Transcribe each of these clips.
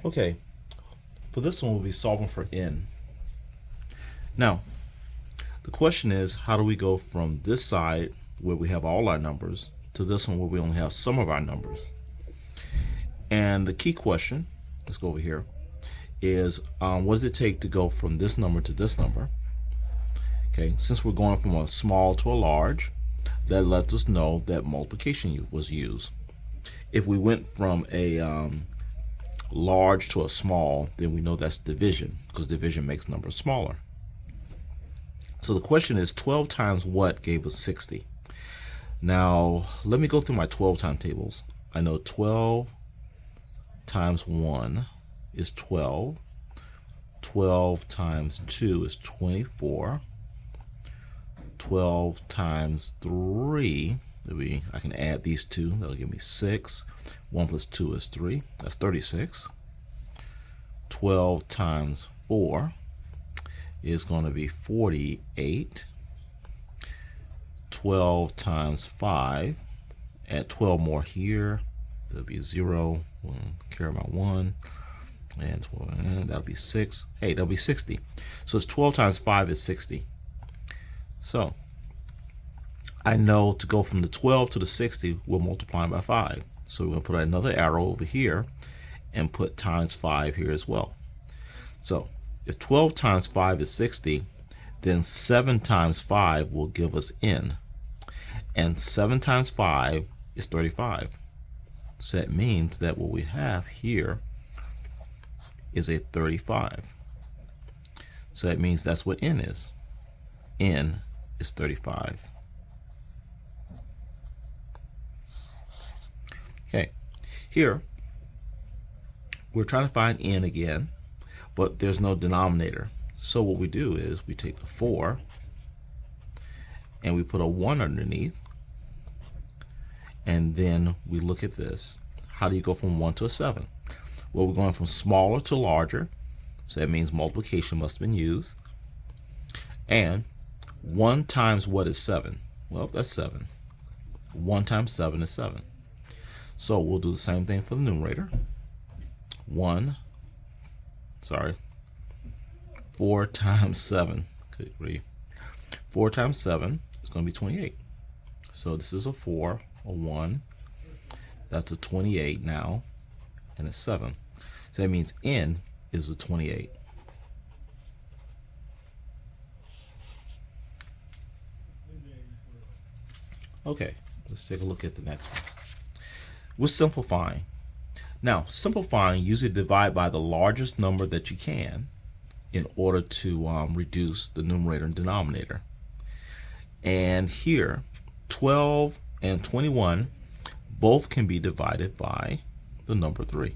Okay, for this one we'll be solving for n. Now, the question is, how do we go from this side where we have all our numbers to this one where we only have some of our numbers? And the key question, let's go over here, is what does it take to go from this number to this number? Okay, since we're going from a small to a large, that lets us know that multiplication was used. If we went from a large to a small, then we know that's division, because division makes numbers smaller. So the question is, 12 times what gave us 60? Now, let me go through my 12 time tables. I know 12 times 1 is 12. 12 times 2 is 24. 12 times 3, I can add these two, that'll give me 6. 1 plus 2 is 3, that's 36. 12 times 4 is going to be 48. 12 times 5, add 12 more here, that'll be 0, we'll carry my 1, and 12, and that'll be 6. Hey, that'll be 60. So it's 12 times 5 is 60. So I know to go from the 12 to the 60, we're multiplying by 5. So we're going to put another arrow over here and put times 5 here as well. So if 12 times 5 is 60, then 7 times 5 will give us n. And 7 times 5 is 35. So that means that what we have here is a 35. So that means that's what n is. N is 35. Okay, here we're trying to find n again, but there's no denominator. So what we do is we take the 4 and we put a 1 underneath, and then we look at this. How do you go from 1 to a 7? Well, we're going from smaller to larger, so that means multiplication must have been used. And 1 times what is 7? Well, that's 7. 1 times 7 is 7. So we'll do the same thing for the numerator. 4 times 7. Good grief. 4 times 7 is going to be 28. So this is a 4, a 1. That's a 28 now, and a 7. So that means n is a 28. Okay, let's take a look at the next one. We're simplifying. Now, simplifying, usually divide by the largest number that you can in order to reduce the numerator and denominator. And here, 12 and 21 both can be divided by the number 3.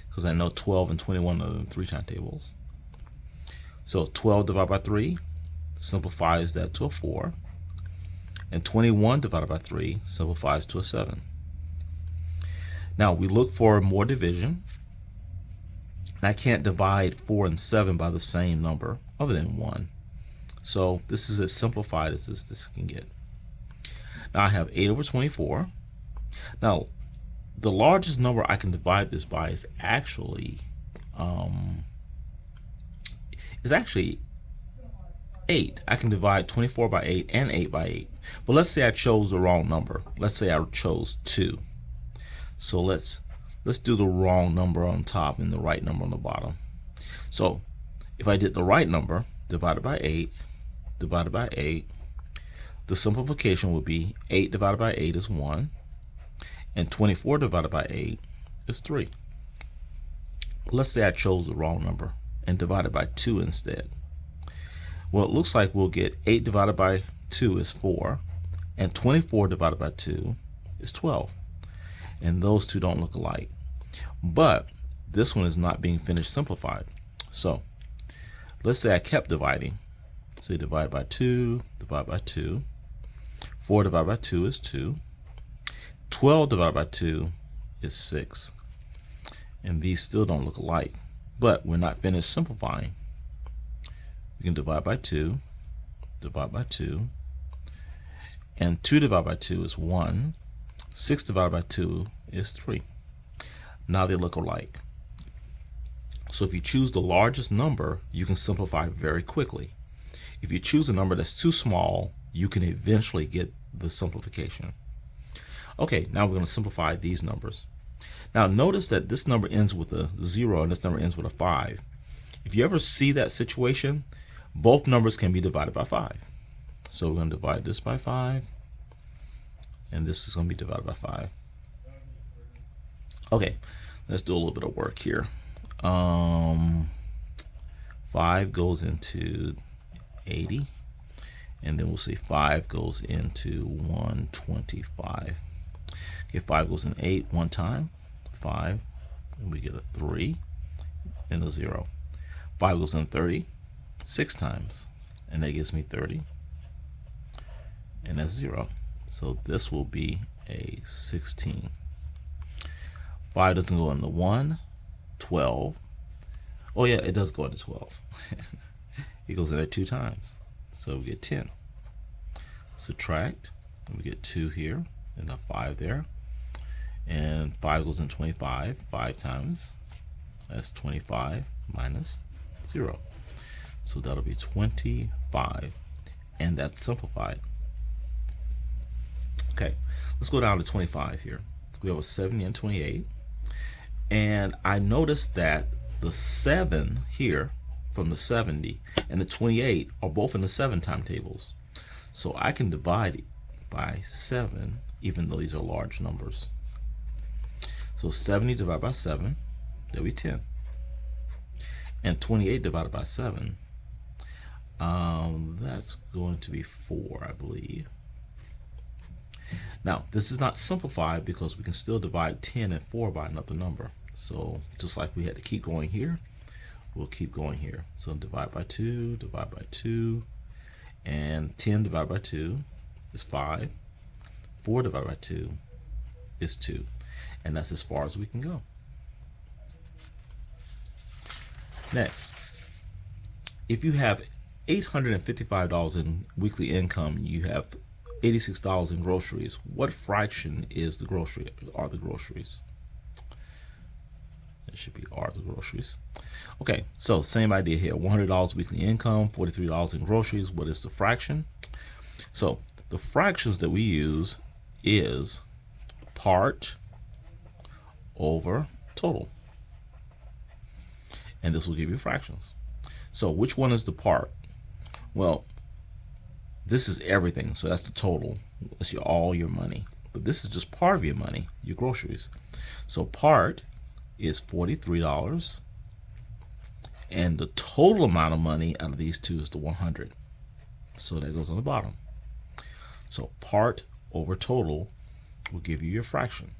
Because I know 12 and 21 are the 3 time tables. So 12 divided by 3 simplifies that to a 4. And 21 divided by 3 simplifies to a 7. Now we look for more division. I can't divide 4 and 7 by the same number other than 1. So this is as simplified as this can get. Now I have 8 over 24. Now the largest number I can divide this by is actually 8. I can divide 24 by 8 and 8 by 8. But let's say I chose the wrong number. Let's say I chose 2. So let's do the wrong number on top and the right number on the bottom. So if I did the right number divided by 8, divided by 8, the simplification would be 8 divided by 8 is 1, and 24 divided by 8 is 3. Let's say I chose the wrong number and divided by 2 instead. Well, it looks like we'll get 8 divided by 2 is 4, and 24 divided by 2 is 12. And those two don't look alike. But this one is not being finished simplified. So let's say I kept dividing. So divide by 2, divide by 2. 4 divided by 2 is 2. 12 divided by 2 is 6. And these still don't look alike. But we're not finished simplifying. We can divide by 2, divide by 2, and 2 divided by 2 is 1. 6 divided by 2 is 3. Now they look alike. So if you choose the largest number, you can simplify very quickly. If you choose a number that's too small, you can eventually get the simplification. Okay, now we're going to simplify these numbers. Now notice that this number ends with a 0 and this number ends with a 5. If you ever see that situation, both numbers can be divided by 5. So we're going to divide this by 5, and this is going to be divided by 5. Okay, let's do a little bit of work here. 5 goes into 80, and then we'll say 5 goes into 125. Okay, 5 goes in 8 one time, 5, and we get a 3 and a 0. 5 goes in 30 6 times, and that gives me 30, and that's 0. So this will be a 16. 5 doesn't go into 1, 12. Oh yeah, it does go into 12. It goes in there 2 times, so we get 10. Subtract, and we get 2 here and a 5 there, and 5 goes in 25 5 times. That's 25 minus 0, so that'll be 25, and that's simplified. Okay, let's go down to 25 here. We have a 70 and 28, and I noticed that the 7 here from the 70 and the 28 are both in the 7 timetables, so I can divide by 7 even though these are large numbers. So 70 divided by 7, that'll be 10, and 28 divided by 7, that's going to be 4, I believe. Now this is not simplified because we can still divide 10 and 4 by another number. So just like we had to keep going here, we'll keep going here. So divide by 2, divide by 2, and 10 divided by 2 is 5. 4 divided by 2 is 2, and that's as far as we can go. Next, if you have $855 in weekly income, you have $86 in groceries, what fraction is the grocery? Are the groceries? It should be are the groceries. Okay, so same idea here. $100 weekly income, $43 in groceries. What is the fraction? So the fractions that we use is part over total, and this will give you fractions. So which one is the part? Well, this is everything, so that's the total. That's all your money. But this is just part of your money, your groceries. So part is $43, and the total amount of money out of these two is the 100. So that goes on the bottom. So part over total will give you your fraction.